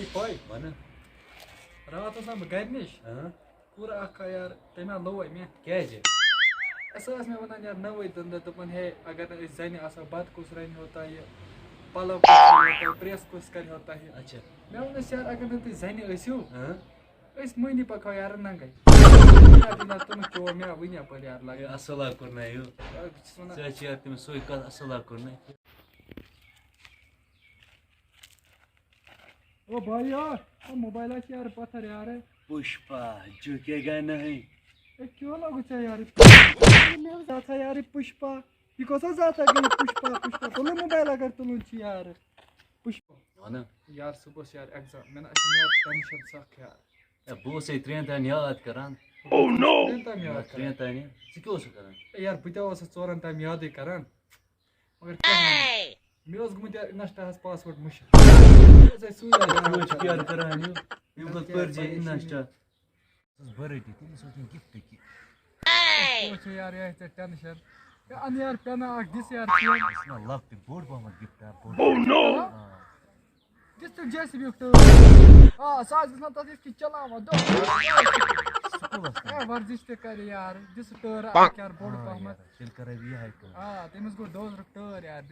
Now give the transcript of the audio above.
पै रात ओस ना बह गर निश पूरा अख यार तमें लोव मे क्या मे वन यार नवे दंद दपन हे अगर जन बत कुस रन होता ये पलव कुस प्रेस कुस कर होता है अच्छा मे वनस यार अगर नु जन मनी पको यार नंगे तुम चो मे वन पे यार लगे असल कोर तुम सोई कत असल कोर ओ भाई यार मोबाइल यार पत्थर यार पुष्पा झुकेगा नहीं क्यों लगू चे यार जाता यार पुष्पा ये कसा जाता गई पुष्पा पुष्पा तुम मोबाइल अगर तुम यार पुष्पा यार सुबह यार एग्जाम मैं टेंशन सख यार बह 3 तान याद करान ओह नो 3 तान क्या करान यार बह 4 तान याद करान मगर क्या मे गुत यार इनस्टा पासवर्ड मुश्किल प्यार करान पर जे इनस्टा बर्थडे गिफ्ट की यार ये टेंशन अन यार पेना दिस यार लफ्ट बोर्ड पह गिफ्ट दिस तो जैसे भी साज गना तथ कि चलावा दो वर्जिश ते कर यार दिस टोर यार बोर्ड पह तेल कर तमिस गो दोज टोर यार